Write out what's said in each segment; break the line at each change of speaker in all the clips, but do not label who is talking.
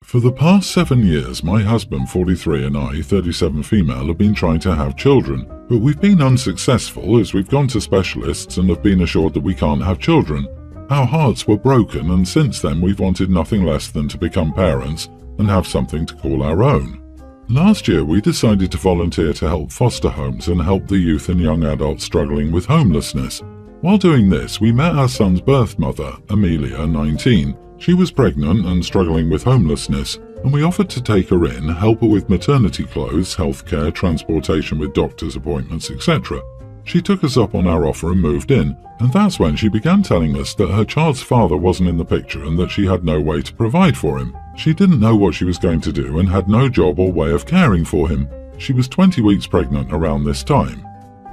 For the past 7 years, my husband, 43, and I, 37 female, have been trying to have children, but we've been unsuccessful as we've gone to specialists and have been assured that we can't have children. Our hearts were broken, and since then we've wanted nothing less than to become parents and have something to call our own. Last year we decided to volunteer to help foster homes and help the youth and young adults struggling with homelessness. While doing this, we met our son's birth mother, Amelia, 19. She was pregnant and struggling with homelessness, and we offered to take her in, help her with maternity clothes, healthcare, transportation with doctor's appointments, etc. She took us up on our offer and moved in, and that's when she began telling us that her child's father wasn't in the picture and that she had no way to provide for him. She didn't know what she was going to do and had no job or way of caring for him. She was 20 weeks pregnant around this time.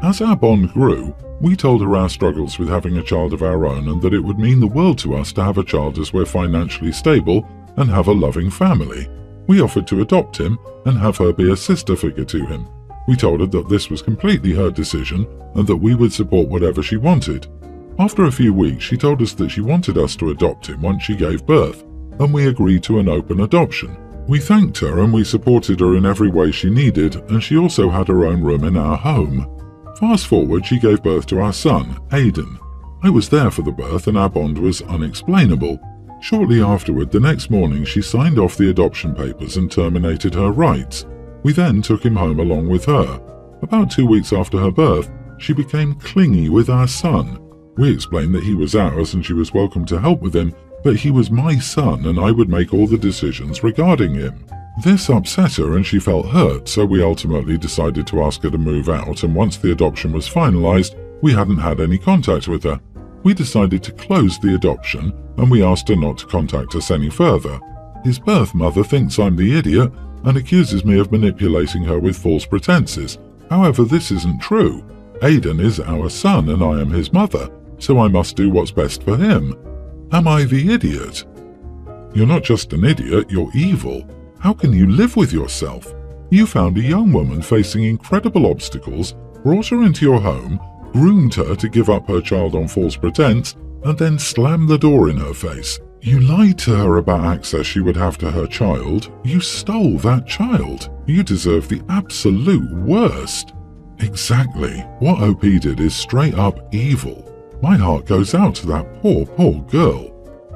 As our bond grew, we told her our struggles with having a child of our own and that it would mean the world to us to have a child as we're financially stable and have a loving family. We offered to adopt him and have her be a sister figure to him. We told her that this was completely her decision and that we would support whatever she wanted. After a few weeks, she told us that she wanted us to adopt him once she gave birth, and we agreed to an open adoption. We thanked her and we supported her in every way she needed, and she also had her own room in our home. Fast forward, she gave birth to our son, Aidan. I was there for the birth and our bond was unexplainable. Shortly afterward, the next morning, she signed off the adoption papers and terminated her rights. We then took him home along with her. About 2 weeks after her birth, she became clingy with our son. We explained that he was ours and she was welcome to help with him, but he was my son and I would make all the decisions regarding him. This upset her and she felt hurt, so we ultimately decided to ask her to move out, and once the adoption was finalized, we hadn't had any contact with her. We decided to close the adoption and we asked her not to contact us any further. His birth mother thinks I'm the idiot and accuses me of manipulating her with false pretenses. However, this isn't true. Aidan is our son and I am his mother, so I must do what's best for him. Am I the idiot? You're not just an idiot, you're evil. How can you live with yourself? You found a young woman facing incredible obstacles, brought her into your home, groomed her to give up her child on false pretense, and then slammed the door in her face. You lied to her about access she would have to her child. You stole that child. You deserve the absolute worst. Exactly. What OP did is straight up evil. My heart goes out to that poor girl.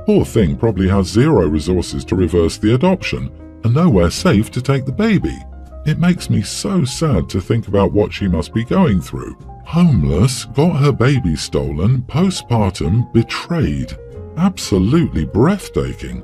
Poor thing probably has zero resources to reverse the adoption and nowhere safe to take the baby. It makes me so sad to think about what she must be going through. Homeless, got her baby stolen, postpartum, betrayed. Absolutely breathtaking.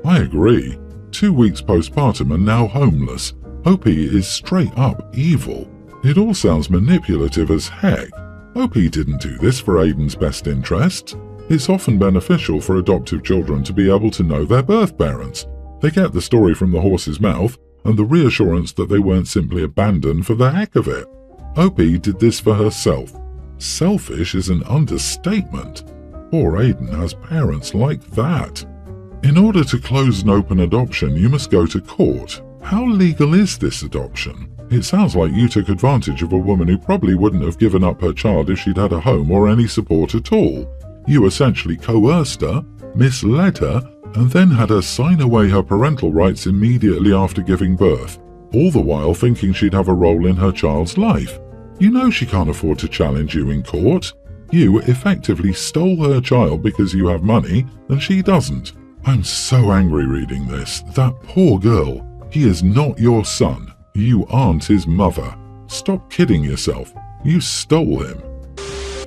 I agree. 2 weeks postpartum and now homeless. OP is straight up evil. It all sounds manipulative as heck. OP didn't do this for Aidan's best interests. It's often beneficial for adoptive children to be able to know their birth parents. They get the story from the horse's mouth and the reassurance that they weren't simply abandoned for the heck of it. OP did this for herself. Selfish is an understatement. Poor Aidan has parents like that. In order to close an open adoption, you must go to court. How legal is this adoption? It sounds like you took advantage of a woman who probably wouldn't have given up her child if she'd had a home or any support at all. You essentially coerced her, misled her, and then had her sign away her parental rights immediately after giving birth, all the while thinking she'd have a role in her child's life. You know she can't afford to challenge you in court. You effectively stole her child because you have money and she doesn't. I'm so angry reading this. That poor girl. He is not your son. You aren't his mother. Stop kidding yourself. You stole him.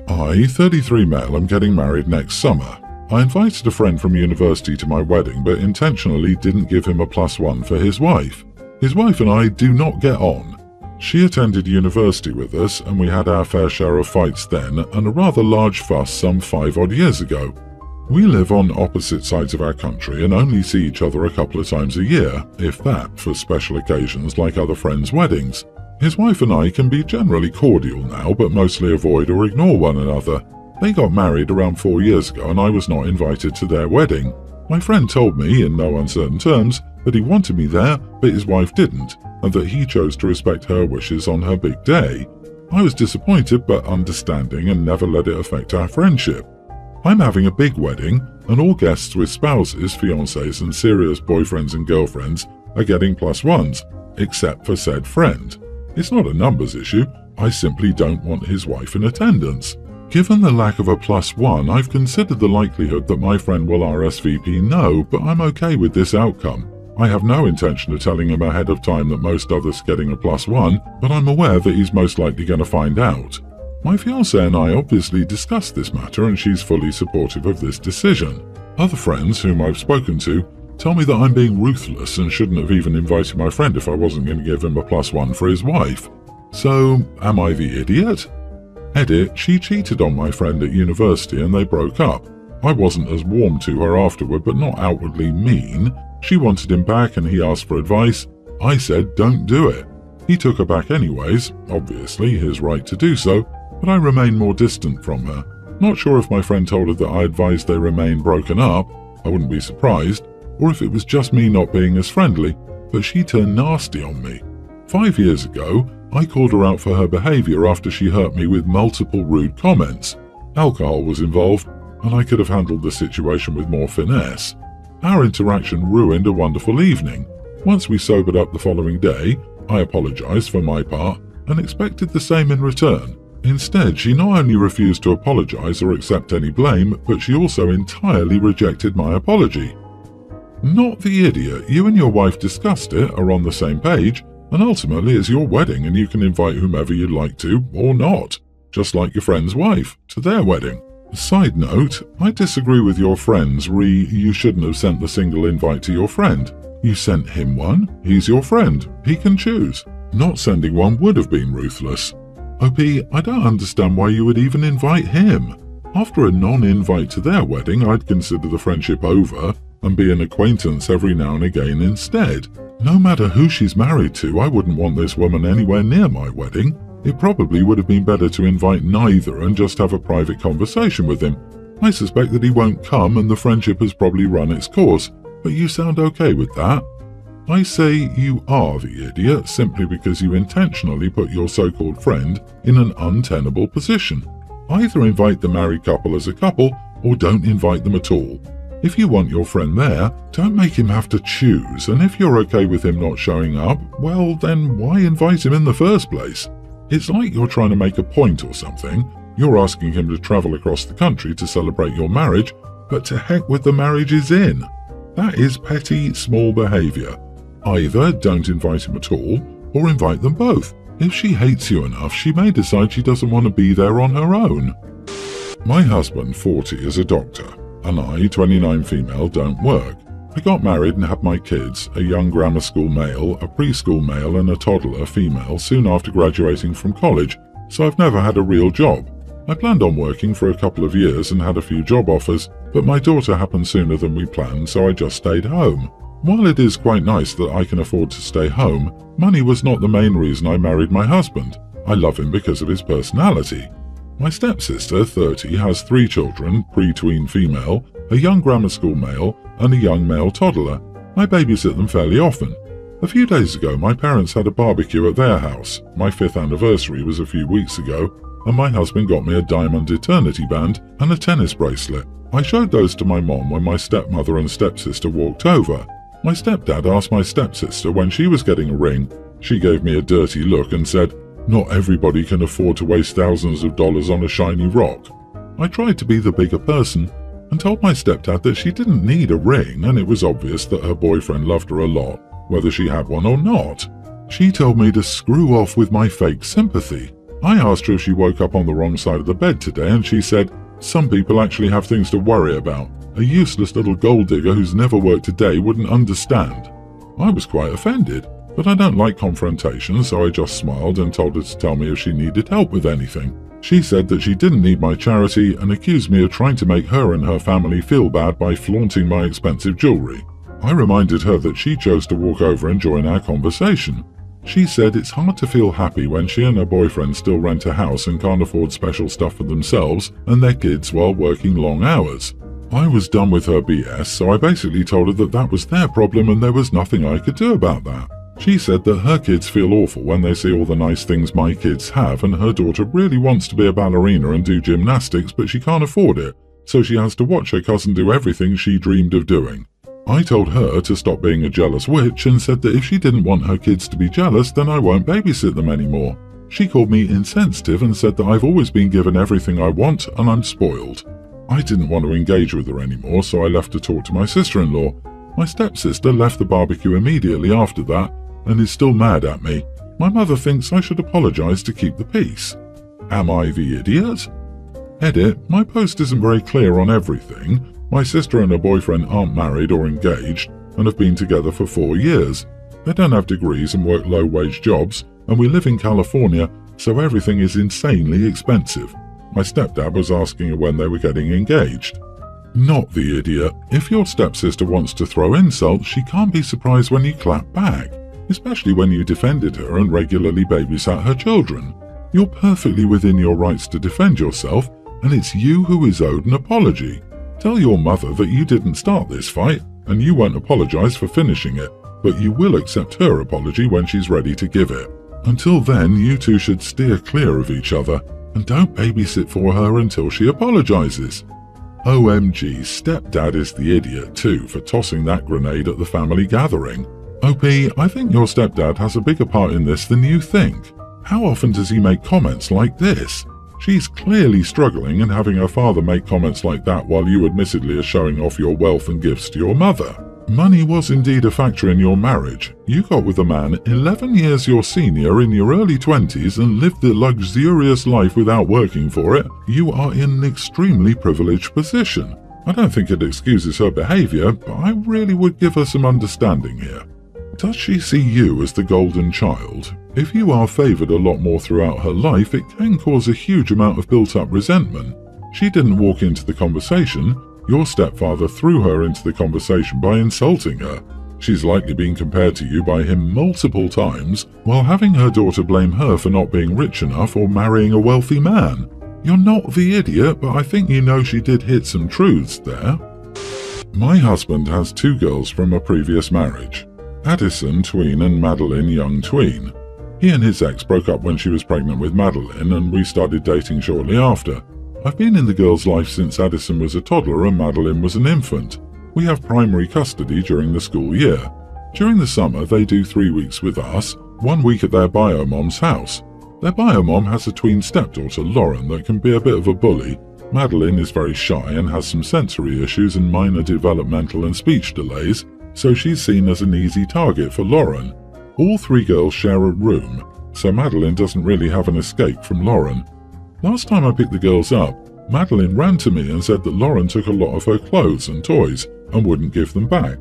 I, 33 male, am getting married next summer. I invited a friend from university to my wedding, but intentionally didn't give him a +1 for his wife. His wife and I do not get on. She attended university with us, and we had our fair share of fights then, and a rather large fuss some 5 odd years ago. We live on opposite sides of our country and only see each other a couple of times a year, if that, for special occasions like other friends' weddings. His wife and I can be generally cordial now, but mostly avoid or ignore one another. They got married around 4 years ago and I was not invited to their wedding. My friend told me, in no uncertain terms, that he wanted me there, but his wife didn't, and that he chose to respect her wishes on her big day. I was disappointed but understanding and never let it affect our friendship. I'm having a big wedding, and all guests with spouses, fiancés, and serious boyfriends and girlfriends are getting +1s, except for said friend. It's not a numbers issue, I simply don't want his wife in attendance. Given the lack of a +1, I've considered the likelihood that my friend will RSVP no, but I'm okay with this outcome. I have no intention of telling him ahead of time that most others are getting a +1, but I'm aware that he's most likely going to find out. My fiancée and I obviously discussed this matter and she's fully supportive of this decision. Other friends whom I've spoken to tell me that I'm being ruthless and shouldn't have even invited my friend if I wasn't going to give him a +1 for his wife. So, am I the idiot? Edit, she cheated on my friend at university and they broke up. I wasn't as warm to her afterward, but not outwardly mean. She wanted him back and he asked for advice. I said, don't do it. He took her back anyways, obviously his right to do so, but I remained more distant from her. Not sure if my friend told her that I advised they remain broken up, I wouldn't be surprised, or if it was just me not being as friendly, but she turned nasty on me. 5 years ago, I called her out for her behaviour after she hurt me with multiple rude comments. Alcohol was involved, and I could have handled the situation with more finesse. Our interaction ruined a wonderful evening. Once we sobered up the following day, I apologised for my part and expected the same in return. Instead, she not only refused to apologise or accept any blame, but she also entirely rejected my apology. Not the idiot, you and your wife discussed it, are on the same page, and ultimately it's your wedding and you can invite whomever you'd like to, or not, just like your friend's wife, to their wedding. Side note, I disagree with your friends you shouldn't have sent the single invite to your friend. You sent him one, he's your friend, he can choose. Not sending one would have been ruthless. OP, I don't understand why you would even invite him. After a non-invite to their wedding, I'd consider the friendship over and be an acquaintance every now and again instead. No matter who she's married to, I wouldn't want this woman anywhere near my wedding. It probably would have been better to invite neither and just have a private conversation with him. I suspect that he won't come and the friendship has probably run its course, but you sound okay with that? I say you are the idiot simply because you intentionally put your so-called friend in an untenable position. Either invite the married couple as a couple or don't invite them at all. If you want your friend there, don't make him have to choose, and if you're okay with him not showing up, well then why invite him in the first place? It's like you're trying to make a point or something. You're asking him to travel across the country to celebrate your marriage, but to heck with the marriage is in. That is petty, small behaviour. Either don't invite him at all, or invite them both. If she hates you enough, she may decide she doesn't want to be there on her own. My husband, 40, is a doctor, and I, 29 female, don't work. I got married and had my kids, a young grammar school male, a preschool male and a toddler female soon after graduating from college, so I've never had a real job. I planned on working for a couple of years and had a few job offers, but my daughter happened sooner than we planned, so I just stayed home. While it is quite nice that I can afford to stay home, money was not the main reason I married my husband. I love him because of his personality. My stepsister, 30, has 3 children, pre-tween female, a young grammar school male, and a young male toddler. I babysit them fairly often. A few days ago, my parents had a barbecue at their house. My 5th anniversary was a few weeks ago, and my husband got me a diamond eternity band and a tennis bracelet. I showed those to my mom when my stepmother and stepsister walked over. My stepdad asked my stepsister when she was getting a ring. She gave me a dirty look and said, "Not everybody can afford to waste thousands of dollars on a shiny rock." I tried to be the bigger person and told my stepdad that she didn't need a ring and it was obvious that her boyfriend loved her a lot, whether she had one or not. She told me to screw off with my fake sympathy. I asked her if she woke up on the wrong side of the bed today and she said, "Some people actually have things to worry about. A useless little gold digger who's never worked a day wouldn't understand." I was quite offended, but I don't like confrontation, so I just smiled and told her to tell me if she needed help with anything. She said that she didn't need my charity and accused me of trying to make her and her family feel bad by flaunting my expensive jewelry. I reminded her that she chose to walk over and join our conversation. She said it's hard to feel happy when she and her boyfriend still rent a house and can't afford special stuff for themselves and their kids while working long hours. I was done with her BS, so I basically told her that that was their problem and there was nothing I could do about that. She said that her kids feel awful when they see all the nice things my kids have, and her daughter really wants to be a ballerina and do gymnastics, but she can't afford it, so she has to watch her cousin do everything she dreamed of doing. I told her to stop being a jealous witch and said that if she didn't want her kids to be jealous, then I won't babysit them anymore. She called me insensitive and said that I've always been given everything I want and I'm spoiled. I didn't want to engage with her anymore, so I left to talk to my sister-in-law. My stepsister left the barbecue immediately after that and is still mad at me. My mother thinks I should apologize to keep the peace. Am I the idiot? Edit, my post isn't very clear on everything. My sister and her boyfriend aren't married or engaged and have been together for 4 years. They don't have degrees and work low-wage jobs, and we live in California, so everything is insanely expensive. My stepdad was asking her when they were getting engaged. Not the idiot. If your stepsister wants to throw insults, she can't be surprised when you clap back, especially when you defended her and regularly babysat her children. You're perfectly within your rights to defend yourself, and it's you who is owed an apology. Tell your mother that you didn't start this fight, and you won't apologize for finishing it, but you will accept her apology when she's ready to give it. Until then, you two should steer clear of each other, and don't babysit for her until she apologizes. OMG, stepdad is the idiot too for tossing that grenade at the family gathering. OP, I think your stepdad has a bigger part in this than you think. How often does he make comments like this? She's clearly struggling, and having her father make comments like that while you admittedly are showing off your wealth and gifts to your mother. Money was indeed a factor in your marriage. You got with a man 11 years your senior in your early 20s and lived the luxurious life without working for it. You are in an extremely privileged position. I don't think it excuses her behavior, but I really would give her some understanding here. Does she see you as the golden child? If you are favored a lot more throughout her life, it can cause a huge amount of built-up resentment. She didn't walk into the conversation. Your stepfather threw her into the conversation by insulting her. She's likely been compared to you by him multiple times, while having her daughter blame her for not being rich enough or marrying a wealthy man. You're not the idiot, but I think you know she did hit some truths there. My husband has 2 girls from a previous marriage. Addison tween and Madeline young tween. He and his ex broke up when she was pregnant with Madeline, and we started dating shortly after. I've been in the girl's life since Addison was a toddler and Madeline was an infant. We have primary custody during the school year. During the summer, they do 3 weeks with us, 1 week at their bio-mom's house. Their bio-mom has a tween stepdaughter, Lauren, that can be a bit of a bully. Madeline is very shy and has some sensory issues and minor developmental and speech delays, so she's seen as an easy target for Lauren. All 3 girls share a room, so Madeline doesn't really have an escape from Lauren. Last time I picked the girls up, Madeline ran to me and said that Lauren took a lot of her clothes and toys and wouldn't give them back.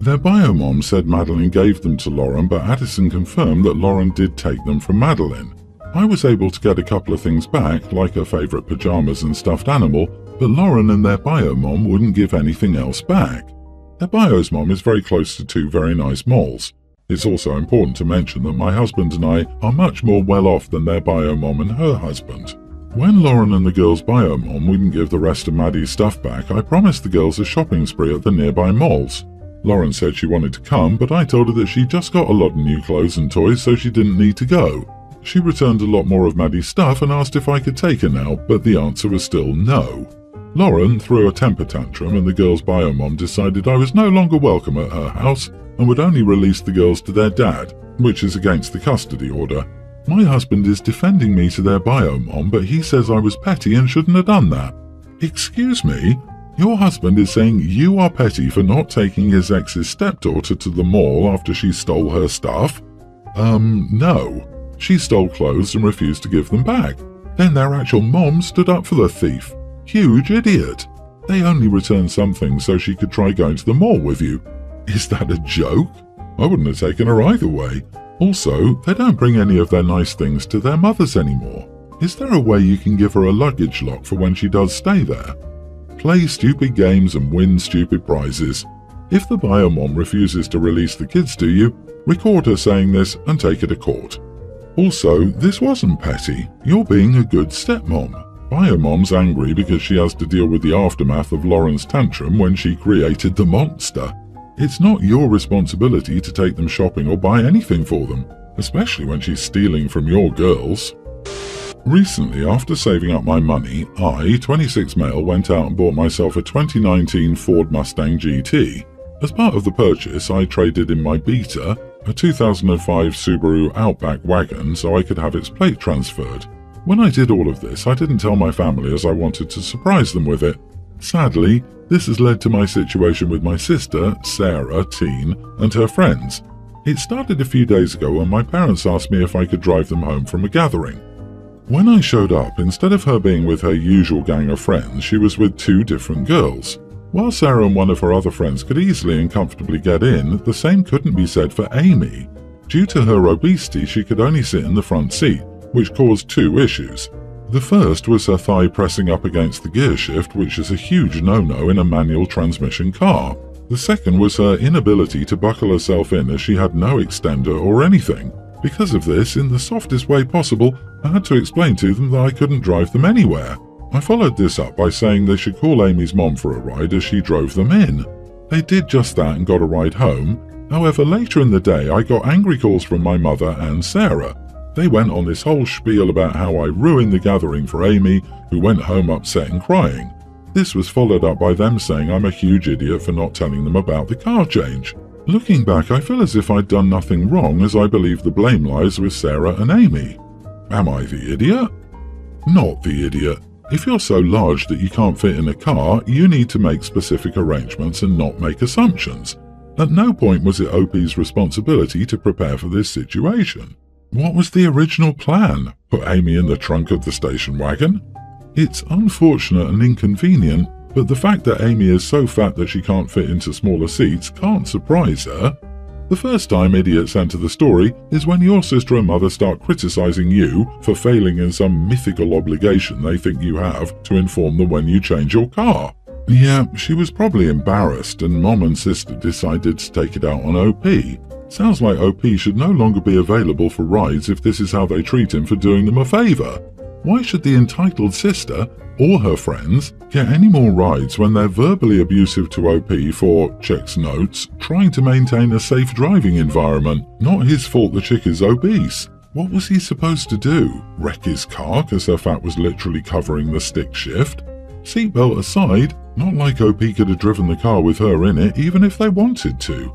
Their bio-mom said Madeline gave them to Lauren, but Addison confirmed that Lauren did take them from Madeline. I was able to get a couple of things back, like her favourite pajamas and stuffed animal, but Lauren and their bio-mom wouldn't give anything else back. Their bio's mom is very close to 2 very nice moles. It's also important to mention that my husband and I are much more well off than their bio-mom and her husband. When Lauren and the girls' bio-mom wouldn't give the rest of Maddie's stuff back, I promised the girls a shopping spree at the nearby malls. Lauren said she wanted to come, but I told her that she just got a lot of new clothes and toys, so she didn't need to go. She returned a lot more of Maddie's stuff and asked if I could take her now, but the answer was still no. Lauren threw a temper tantrum, and the girls' bio-mom decided I was no longer welcome at her house and would only release the girls to their dad, which is against the custody order. My husband is defending me to their bio-mom, but he says I was petty and shouldn't have done that. Excuse me? Your husband is saying you are petty for not taking his ex's stepdaughter to the mall after she stole her stuff? No. She stole clothes and refused to give them back. Then their actual mom stood up for the thief. Huge idiot. They only returned some things so she could try going to the mall with you. Is that a joke? I wouldn't have taken her either way. Also, they don't bring any of their nice things to their mothers anymore. Is there a way you can give her a luggage lock for when she does stay there? Play stupid games and win stupid prizes. If the bio-mom refuses to release the kids to you, record her saying this and take her to court. Also, this wasn't petty. You're being a good stepmom. Bio-mom's angry because she has to deal with the aftermath of Lauren's tantrum when she created the monster. It's not your responsibility to take them shopping or buy anything for them, especially when she's stealing from your girls. Recently, after saving up my money, I, 26 male, went out and bought myself a 2019 Ford Mustang GT. As part of the purchase, I traded in my Beta, a 2005 Subaru Outback wagon, so I could have its plate transferred. When I did all of this, I didn't tell my family as I wanted to surprise them with it. Sadly, this has led to my situation with my sister, Sarah, teen, and her friends. It started a few days ago when my parents asked me if I could drive them home from a gathering. When I showed up, instead of her being with her usual gang of friends, she was with two different girls. While Sarah and one of her other friends could easily and comfortably get in, the same couldn't be said for Amy. Due to her obesity, she could only sit in the front seat, which caused two issues. The first was her thigh pressing up against the gear shift, which is a huge no-no in a manual transmission car. The second was her inability to buckle herself in, as she had no extender or anything. Because of this, in the softest way possible, I had to explain to them that I couldn't drive them anywhere. I followed this up by saying they should call Amy's mom for a ride as she drove them in. They did just that and got a ride home. However, later in the day, I got angry calls from my mother and Sarah. They went on this whole spiel about how I ruined the gathering for Amy, who went home upset and crying. This was followed up by them saying I'm a huge idiot for not telling them about the car change. Looking back, I feel as if I'd done nothing wrong, as I believe the blame lies with Sarah and Amy. Am I the idiot? Not the idiot. If you're so large that you can't fit in a car, you need to make specific arrangements and not make assumptions. At no point was it OP's responsibility to prepare for this situation. What was the original plan? Put Amy in the trunk of the station wagon? It's unfortunate and inconvenient, but the fact that Amy is so fat that she can't fit into smaller seats can't surprise her. The first time idiots enter the story is when your sister and mother start criticizing you for failing in some mythical obligation they think you have to inform them when you change your car. Yeah, she was probably embarrassed and mom and sister decided to take it out on OP. Sounds like OP should no longer be available for rides if this is how they treat him for doing them a favor. Why should the entitled sister or her friends get any more rides when they're verbally abusive to OP for, checks notes, trying to maintain a safe driving environment? Not his fault the chick is obese. What was he supposed to do? Wreck his car because her fat was literally covering the stick shift? Seatbelt aside, not like OP could have driven the car with her in it even if they wanted to.